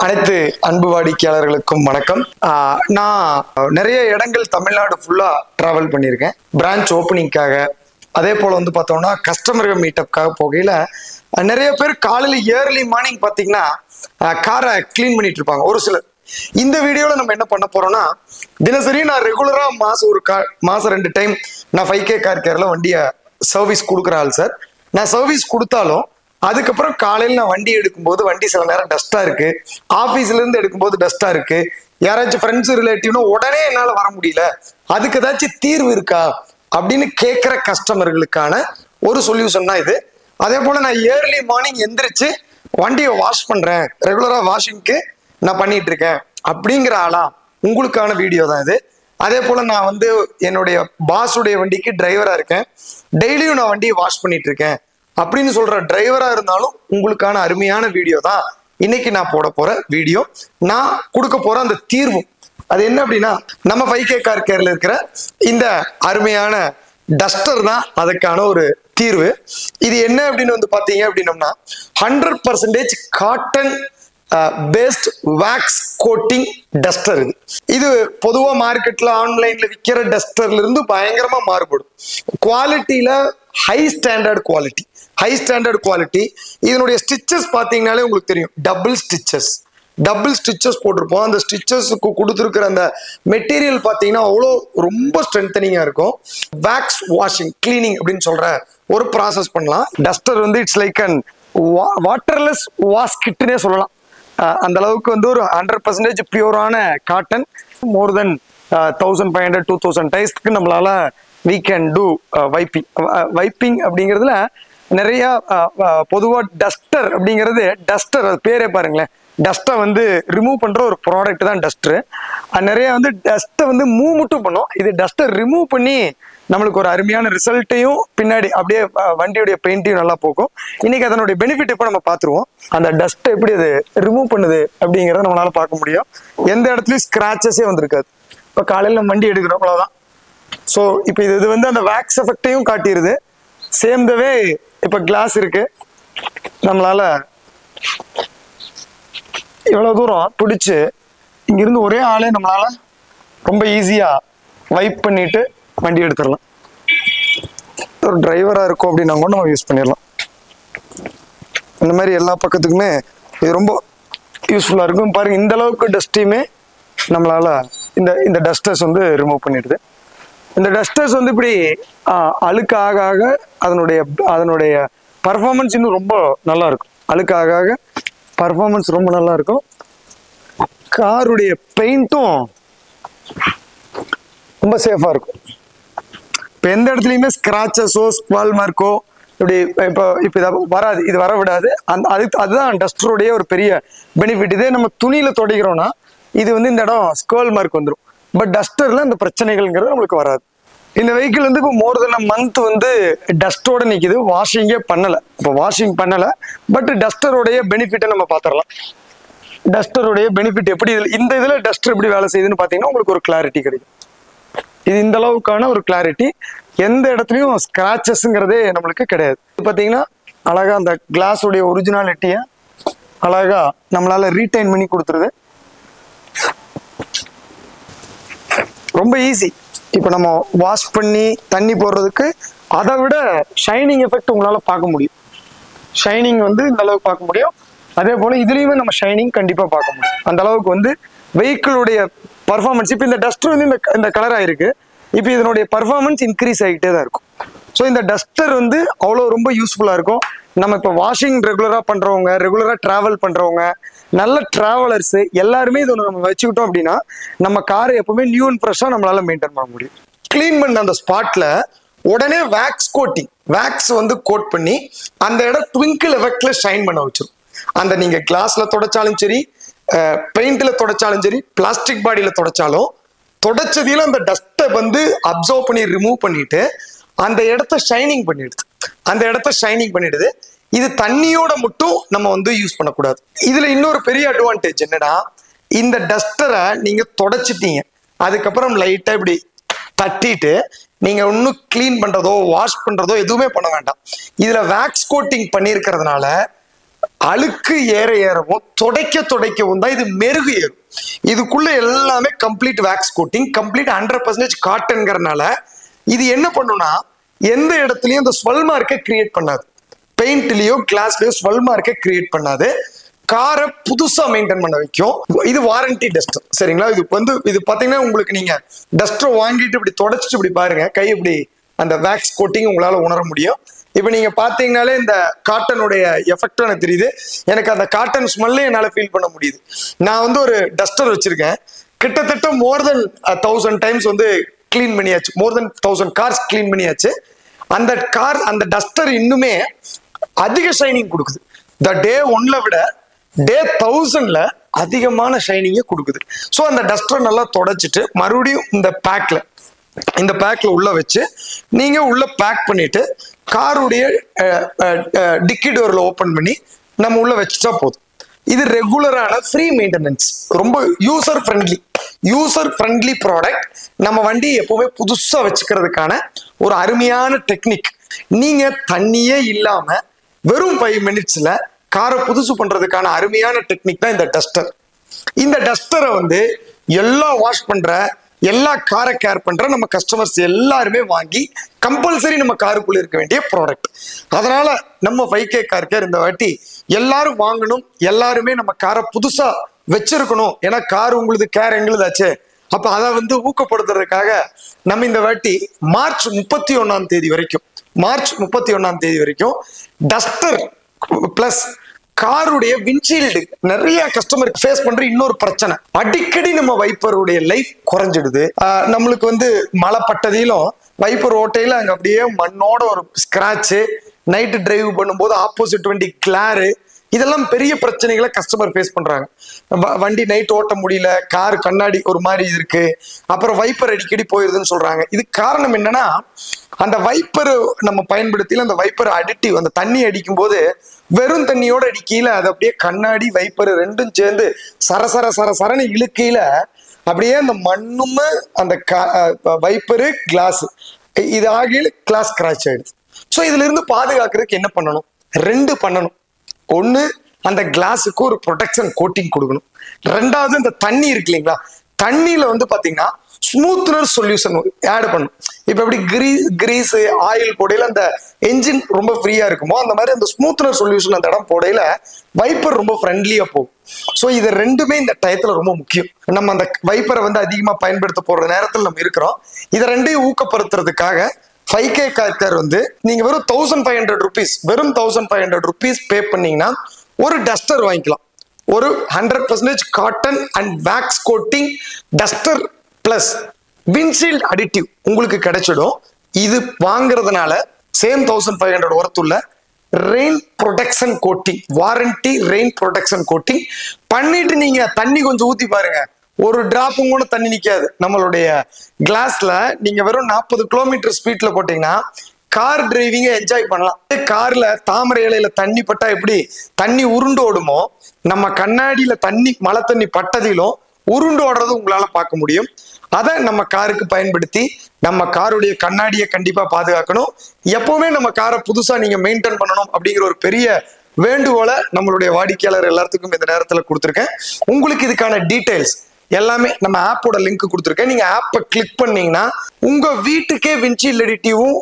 அனைத்து அன்பு வாடிக்கையாளர்களுக்கும் வணக்கம். நான் நிறைய இடங்கள் தமிழ்நாடு ஃபுல்லா டிராவல் பண்ணியிருக்கேன் பிரான்ச் ஓப்பனிங்காக. அதே போல வந்து பார்த்தோம்னா கஸ்டமர்கள் மீட்டப்காக போகையில நிறைய பேர் காலையில் ஏர்லி மார்னிங் பார்த்தீங்கன்னா காரை கிளீன் பண்ணிட்டு இருப்பாங்க ஒரு சிலர். இந்த வீடியோவில் நம்ம என்ன பண்ண போறோம்னா, தினசரி நான் ரெகுலரா மாசம் 2 டைம் நான் 5K கார் கேர்ல வண்டியை சர்வீஸ் கொடுக்குற ஆள் சார். நான் சர்வீஸ் கொடுத்தாலும் அதுக்கப்புறம் காலையில் நான் வண்டி எடுக்கும்போது வண்டி சில நேரம் டஸ்டா இருக்கு, ஆஃபீஸ்ல இருந்து எடுக்கும்போது டஸ்டா இருக்கு, யாராச்சும் ஃப்ரெண்ட்ஸ் ரிலேட்டிவ்னு உடனே என்னால் வர முடியல, அதுக்கு ஏதாச்சும் தீர்வு இருக்கா அப்படின்னு கேட்குற கஸ்டமர்களுக்கான ஒரு சொல்யூஷன் தான் இது. அதே போல நான் ஏர்லி மார்னிங் எந்திரிச்சு வண்டியை வாஷ் பண்றேன், ரெகுலரா வாஷிங்க்கு நான் பண்ணிட்டு இருக்கேன் அப்படிங்கிற ஆளா உங்களுக்கான வீடியோ தான் இது. அதே போல நான் வந்து என்னுடைய பாஸுடைய வண்டிக்கு டிரைவரா இருக்கேன், டெய்லியும் நான் வண்டியை வாஷ் பண்ணிட்டு இருக்கேன் அப்படின்னு சொல்ற டிரைவரா இருந்தாலும் உங்களுக்கான அருமையான வீடியோ தான் இன்னைக்கு நான் போட போற வீடியோ. நான் கொடுக்க போற அந்த தீர்வு அது என்ன அப்படின்னா, நம்ம 5K கார் கேர்ல இருக்கிற இந்த அருமையான டஸ்டர் தான் அதுக்கான ஒரு தீர்வு. இது என்ன அப்படின்னு வந்து பாத்தீங்க அப்படின்னம்னா 100% cotton based wax coating duster. இது பொதுவா மார்க்கெட்ல ஆன்லைன்ல விற்கிற டஸ்டர்ல இருந்து பயங்கரமா மாறுபடும். குவாலிட்டியில ஹை ஸ்டாண்டர்ட் குவாலிட்டி. இதனுடைய ஸ்டிச்சஸ் பார்த்தீங்கன்னாலே உங்களுக்கு தெரியும், டபுள் ஸ்டிச்சஸ் போட்டிருப்போம். அந்த ஸ்டிச்சஸுக்கு கொடுத்துருக்கிற அந்த மெட்டீரியல் பார்த்தீங்கன்னா அவ்வளோ ரொம்ப ஸ்ட்ரென்தனிங்காக இருக்கும். வேக்ஸ் வாஷிங் கிளீனிங் அப்படின்னு சொல்ற ஒரு ப்ராசஸ் பண்ணலாம். டஸ்டர் வந்து it's like and waterless wash கிட்னே சொல்லலாம். அந்த அளவுக்கு வந்து ஒரு 100% பியூரான காட்டன். மோர் தென் 1500-2000 டைஸ்க்கு நம்மளால we can do வைப்பிங் அப்படிங்கிறதுல நிறைய பொதுவாக டஸ்டர் அப்படிங்கிறது அது பேரே பாருங்களேன், டஸ்ட்டை வந்து ரிமூவ் பண்ற ஒரு ப்ராடக்ட் தான் டஸ்டர். நிறைய வந்து டஸ்ட்டை வந்து மூவ் மட்டும் பண்ணும், இது டஸ்ட்டை ரிமூவ் பண்ணி நம்மளுக்கு ஒரு அருமையான ரிசல்ட்டையும் பின்னாடி அப்படியே வண்டியுடைய பெயிண்ட்டையும் நல்லா போக்கும். இன்னைக்கு அதனுடைய பெனிஃபிட் இப்போ நம்ம பார்த்துருவோம். அந்த டஸ்ட்டை எப்படி அது ரிமூவ் பண்ணுது அப்படிங்கிறத நம்மளால பார்க்க முடியும். எந்த இடத்துலையும் ஸ்கிராச்சஸே வந்திருக்காது. இப்போ காலையில் நம்ம வண்டி எடுக்கிறோம் அவ்வளோதான். ஸோ இப்போ இது வந்து அந்த வேக்ஸ் எஃபெக்டையும் காட்டிடுது. சேம் த வே இப்போ கிளாஸ் இருக்கு, நம்மளால இவ்வளோ தூரம் பிடிச்சி இங்கிருந்து ஒரே ஆளே நம்மளால ரொம்ப ஈஸியாக வைப் பண்ணிட்டு வண்டி எடுத்துடலாம். ஒரு டிரைவராக இருக்கும் அப்படின்னா கூட நம்ம யூஸ் பண்ணிடலாம். இந்த மாதிரி எல்லா பக்கத்துக்குமே இது ரொம்ப யூஸ்ஃபுல்லாக இருக்கும். பாருங்க, இந்த அளவுக்கு டஸ்ட்டையுமே நம்மளால இந்த டஸ்டர்ஸ் வந்து ரிமூவ் பண்ணிடுது. இந்த டஸ்டர்ஸ் வந்து இப்படி அழுக்கு ஆக அதனுடைய பர்ஃபார்மன்ஸ் இன்னும் ரொம்ப நல்லா இருக்கும். அழுக்கு ஆக பர்ஃபார்மன்ஸ் ரொம்ப நல்லா இருக்கும். காருடைய பெயிண்ட்டும் ரொம்ப சேஃபாக இருக்கும். இப்போ எந்த இடத்துலையுமே ஸ்கிராச்சஸோ ஸ்பால் மார்க்கோ இப்போ இதை வராது, இது வர விடாது. அதுதான் டஸ்டருடைய ஒரு பெரிய பெனிஃபிட். இதே நம்ம துணியில துடைக்கிறோம்னா இது வந்து இந்த இடம் ஸ்கேர்ல் மார்க் வந்துடும். பட் டஸ்டர்ல அந்த பிரச்சனைகள்ங்கிறது நம்மளுக்கு வராது. இந்த வெஹிக்கிள் வந்து இப்போ மோர் தென் மந்த் வந்து டஸ்டோட நிற்கிது, வாஷிங்கே பண்ணலை. இப்போ வாஷிங் பண்ணலை, பட் டஸ்டருடைய பெனிஃபிட்டை நம்ம பார்த்துடலாம். டஸ்டருடைய பெனிஃபிட் எப்படி இந்த இதில் டஸ்டர் எப்படி வேலை செய்யுதுன்னு பார்த்தீங்கன்னா உங்களுக்கு ஒரு கிளாரிட்டி கிடைக்கும். இது இந்த அளவுக்கான ஒரு கிளாரிட்டி, எந்த இடத்துலையும் ஸ்கிராச்சஸ்ங்கிறதே நம்மளுக்கு கிடையாது. பார்த்தீங்கன்னா அழகா அந்த கிளாஸுடைய ஒரிஜினாலிட்டியை அழகா நம்மளால ரீடைன் பண்ணி கொடுத்துருது. ரொம்ப ஈஸி. இப்போ நம்ம வாஷ் பண்ணி தண்ணி போடுறதுக்கு அதை விட ஷைனிங் எஃபெக்ட் உங்களால் பார்க்க முடியும். ஷைனிங் வந்து இந்த அளவுக்கு பார்க்க முடியும். அதே போல் இதுலேயுமே நம்ம ஷைனிங் கண்டிப்பாக பார்க்க முடியும். அந்த அளவுக்கு வந்து வெஹிக்கிளுடைய பர்ஃபார்மன்ஸ், இப்போ இந்த டஸ்டர் வந்து இந்த கலர் ஆயிருக்கு, இப்போ இதனுடைய பர்ஃபார்மன்ஸ் இன்க்ரீஸ் ஆகிட்டே தான் இருக்கும். ஸோ இந்த டஸ்டர் வந்து அவ்வளோ ரொம்ப யூஸ்ஃபுல்லாக இருக்கும். நம்ம இப்போ வாஷிங் ரெகுலராக பண்ணுறவங்க, ரெகுலராக ட்ராவல் பண்ணுறவங்க, நல்ல ட்ராவலர்ஸு எல்லாருமே இது ஒன்று நம்ம வச்சுக்கிட்டோம் அப்படின்னா நம்ம காரை எப்பவுமே நியூ அண்ட் ஃப்ரெஷ்ஷாக நம்மளால மெயின்டைன் பண்ண முடியும். கிளீன் பண்ண அந்த ஸ்பாட்ல உடனே வேக்ஸ் வந்து கோட் பண்ணி அந்த இடம் ட்விங்கிள் எஃபெக்ட்ல ஷைன் பண்ண வச்சிடும். அந்த நீங்க கிளாஸ்ல தொடச்சாலும் சரி, பெயிண்ட்ல தொடச்சாலும் சரி, பிளாஸ்டிக் பாடியில தொடச்சாலும் தொடச்சதில அந்த டஸ்ட்டை வந்து அப்சர்வ் பண்ணி ரிமூவ் பண்ணிட்டு அந்த இடத்த ஷைனிங் பண்ணிடுது. இது தண்ணியோட மட்டும் நம்ம வந்து யூஸ் பண்ணக்கூடாது. இதுல இன்னொரு பெரிய அட்வான்டேஜ் என்னன்னா, இந்த டஸ்டரை நீங்க தொடச்சிட்டீங்க, அதுக்கப்புறம் லைட்டா இப்படி தட்டிட்டு நீங்க இன்னும் கிளீன் பண்றதோ வாஷ் பண்றதோ எதுவுமே பண்ண வேண்டாம். இதுல வேக்ஸ் கோட்டிங் பண்ணியிருக்கிறதுனால அழுக்கு ஏற ஏறவும் துடைக்கவும் தான் இது மெருகு ஏறும். இதுக்குள்ள எல்லாமே கம்ப்ளீட் வேக்ஸ் கோட்டிங், கம்ப்ளீட் 100% காட்டன்ங்கிறனால இது என்ன பண்ணும்னா எந்த இடத்துலயும் இந்த ஸ்வெல் மார்க்கை கிரியேட் பண்ணாது. பெயிண்ட்லயோ கிளாஸ்லயோ ஸ்வெல் மார்க்கை கிரியேட் பண்ணாது. காரை புதுசா மெயின்டைன் பண்ண வைக்கும். இது வாரண்டி டஸ்டர், சரிங்களா? இது பாத்தீங்கன்னா உங்களுக்கு நீங்க டஸ்டர் வாங்கிட்டு இப்படி தொடச்சிட்டு இப்படி பாருங்க, கை இப்படி அந்த வேக்ஸ் கோட்டிங் உங்களால உணர முடியும். இப்ப நீங்க பாத்தீங்கன்னாலே இந்த காட்டனுடைய எஃபெக்ட் எனக்கு தெரியுது. எனக்கு அந்த காட்டன் ஸ்மெல்லே என்னால ஃபீல் பண்ண முடியுது. நான் ஒரு டஸ்டர் வச்சிருக்கேன், கிட்டத்தட்ட மோர் தென் 1000 டைம்ஸ் கிளீன் பண்ணியாச்சு. மோர் தென் 1000 கார்ஸ் கிளீன் பண்ணியாச்சு. அந்த டஸ்டர் இன்னுமே அதிக ஷைனிங் கொடுக்குது. டே 1ல விட டே 1000ல அதிகமான ஷைனிங்கை கொடுக்குது. ஸோ அந்த டஸ்டரை நல்லா தொடச்சிட்டு மறுபடியும் இந்த பேக்ல உள்ள வச்சு நீங்க உள்ள பேக் பண்ணிட்டு காருடைய டிக்கி டோர்ல ஓபன் பண்ணி நம்ம உள்ள வச்சுட்டா போதும். இது ரெகுலரான ஃப்ரீ மெயின்டெனன்ஸ், ரொம்ப யூசர் ஃப்ரெண்ட்லி ப்ராடக்ட். நம்ம வண்டி எப்பவுமே புதுசா வச்சுக்கிறதுக்கான ஒரு அருமையான டெக்னிக். நீங்க தண்ணியே இல்லாம வெறும் 5 மினிட்ஸ்ல காரை புதுசு பண்றதுக்கான அருமையான டெக்னிக் தான் இந்த டஸ்டர். இந்த டஸ்டரை எல்லா வாஷ் பண்ற, எல்லா காரை கேர் பண்ற நம்ம கஸ்டமர்ஸ் எல்லாருமே வாங்கி கம்பல்சரி நம்ம காருக்குள்ள இருக்க வேண்டிய ப்ராடக்ட். அதனால நம்ம 5K கார் கேர் இந்த வாட்டி எல்லாரும் வாங்கணும், எல்லாருமே நம்ம காரை புதுசா வச்சிருக்கணும். ஏன்னா கார் உங்களுக்கு கேர் எங்களுதாச்சு. அப்ப அதை ஊக்கப்படுத்துறதுக்காக நம்ம இந்த வாட்டி மார்ச் 31ஆம் தேதி வரைக்கும் டஸ்டர் பிளஸ் காருடைய விண்ட்ஷீல்டு நிறைய கஸ்டமர் ஃபேஸ் பண்ற இன்னொரு பிரச்சனை, அடிக்கடி நம்ம வைப்பருடைய லைஃப் குறைஞ்சிடுது. நம்மளுக்கு மழை பட்டதிலும் வைப்பர் ஓட்டையில அங்க அப்படியே மண்ணோட ஒரு ஸ்கிராட்சு, நைட்டு டிரைவ் பண்ணும்போது ஆப்போசிட் வண்டி கிளாரு, இதெல்லாம் பெரிய பிரச்சனைகளை கஸ்டமர் ஃபேஸ் பண்றாங்க. வண்டி நைட் ஓட்ட முடியல, கார் கண்ணாடி ஒரு மாதிரி இருக்கு, அப்புறம் வைப்பர் அடிக்கடி போயிருதுன்னு சொல்றாங்க. இது காரணம் என்னன்னா அந்த வைப்பர் நம்ம பயன்படுத்தி அந்த வைப்பர் அடிட்டிவ், அந்த தண்ணி அடிக்கும் போது வெறும் தண்ணியோட அடிக்கையில அது அப்படியே கண்ணாடி வைப்பர் ரெண்டும் சேர்ந்து சரசரன்னு இழுக்கையில அப்படியே அந்த மண்ணும் அந்த வைப்பரு கிளாஸ் இது ஆகிய கிளாஸ் கிராச் ஆயிடுது. ஸோ இதுல இருந்து பாதுகாக்கிறதுக்கு என்ன பண்ணணும்? 2 பண்ணணும். ஒண்ணு, அந்த கிளாஸுக்கு ஒரு ப்ரொடெக்ஷன் கோட்டிங் கொடுக்கணும். 2வது, இந்த தண்ணி இருக்கு இல்லைங்களா, தண்ணியில பாத்தீங்கன்னா ஸ்மூத்னர் சொல்யூஷன் ஆட் பண்ணும். இப்ப எப்படி கிரீஸ் ஆயில் போடையில அந்த என்ஜின் ரொம்ப ஃப்ரீயா இருக்குமோ அந்த மாதிரி அந்த ஸ்மூத்னர் சொல்யூஷன் அந்த இடம் போடையில வைப்பர் ரொம்ப ஃப்ரெண்ட்லியா போகும். ஸோ இது 2மே இந்த டயத்துல ரொம்ப முக்கியம். நம்ம அந்த வைப்பரை அதிகமா பயன்படுத்த போற நேரத்தில் நம்ம இருக்கிறோம். இதை 2ஐயும் ஊக்கப்படுத்துறதுக்காக 5K கார் கேர் நீங்க வெறும் 1500 rupees, வெறும் 1500 rupees பே பண்ணீங்கன்னா ஒரு டஸ்டர் வாங்கிக்கலாம். ஒரு 100% cotton and wax coating duster plus windshield additive உங்களுக்கு கிடைச்சிடும். இது வாங்குறதுனால சேம் 1500 ஒர்த்துள்ள rain protection coating, warranty rain protection coating பண்ணிட்டு நீங்க தண்ணி கொஞ்சம் ஊத்தி பாருங்க, ஒரு டிராப்பும் கூட தண்ணி நிக்காது. நம்மளுடைய கிளாஸ்ல நீங்க வெறும் 40 கிலோமீட்டர் ஸ்பீட்ல போட்டீங்கன்னா கார் டிரைவிங்க என்ஜாய் பண்ணலாம். கார்ல தாமரை இலையில தண்ணி பட்டா எப்படி தண்ணி உருண்டு ஓடுமோ, நம்ம கண்ணாடியில மழை தண்ணி பட்டதிலும் உருண்டு ஓடுறது உங்களால பார்க்க முடியும். அதை நம்ம காருக்கு பயன்படுத்தி நம்ம காருடைய கண்ணாடியை கண்டிப்பா பாதுகாக்கணும். எப்பவுமே நம்ம காரை புதுசா நீங்க மெயின்டைன் பண்ணணும் அப்படிங்கிற ஒரு பெரிய வேண்டுகோளை நம்மளுடைய வாடிக்கையாளர் எல்லாத்துக்கும் இந்த நேரத்துல கொடுத்துருக்கேன். உங்களுக்கு இதுக்கான டீடைல்ஸ் எல்லாமே நம்ம ஆப்போட லிங்க் கொடுத்துருக்கேன். நீங்க ஆப்பை கிளிக் பண்ணீங்கன்னா உங்க வீட்டுக்கே விண்ட்ஷீல்ட் அடிட்டிவும்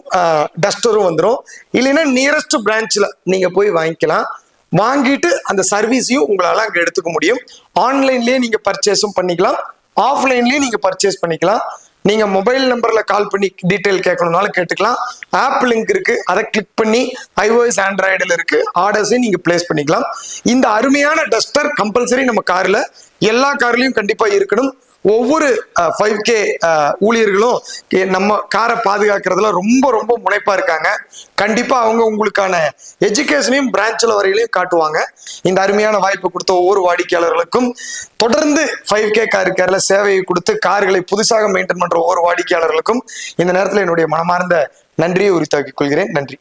டஸ்டரும் வந்துடும். இல்லைன்னா நியரஸ்ட் பிரான்ச்ல நீங்க போய் வாங்கிக்கலாம். வாங்கிட்டு அந்த சர்வீஸையும் உங்களால அங்க எடுத்துக்க முடியும். ஆன்லைன்லயே நீங்க பர்ச்சேஸும் பண்ணிக்கலாம், ஆஃப்லைன்லயே நீங்க பர்ச்சேஸ் பண்ணிக்கலாம். நீங்க மொபைல் நம்பர்ல கால் பண்ணி டீடைல் கேட்கணும்னாலும் கேட்டுக்கலாம். ஆப் லிங்க் இருக்கு, அதை கிளிக் பண்ணி iOS ஆண்ட்ராய்டில் இருக்கு, ஆர்டர்ஸையும் நீங்க பிளேஸ் பண்ணிக்கலாம். இந்த அருமையான டஸ்டர் கம்பல்சரி நம்ம கார்ல எல்லா கார்லயும் கண்டிப்பா இருக்கணும். ஒவ்வொரு 5K ஊழியர்களும் நம்ம காரை பாதுகாக்கிறதுல ரொம்ப ரொம்ப முனைப்பா இருக்காங்க. கண்டிப்பா அவங்க உங்களுக்கான எஜுகேஷனையும் பிரான்ச்ல வரையிலையும் காட்டுவாங்க. இந்த அருமையான வாய்ப்பு கொடுத்த ஒவ்வொரு வாடிக்கையாளர்களுக்கும், தொடர்ந்து 5K கார் கேர்ல சேவையை கொடுத்து கார்களை புதுசாக மெயின்டைன் பண்ற ஒவ்வொரு வாடிக்கையாளர்களுக்கும் இந்த நேரத்தில் என்னுடைய மனமார்ந்த நன்றியை உரித்தாக்கிக் கொள்கிறேன். நன்றி.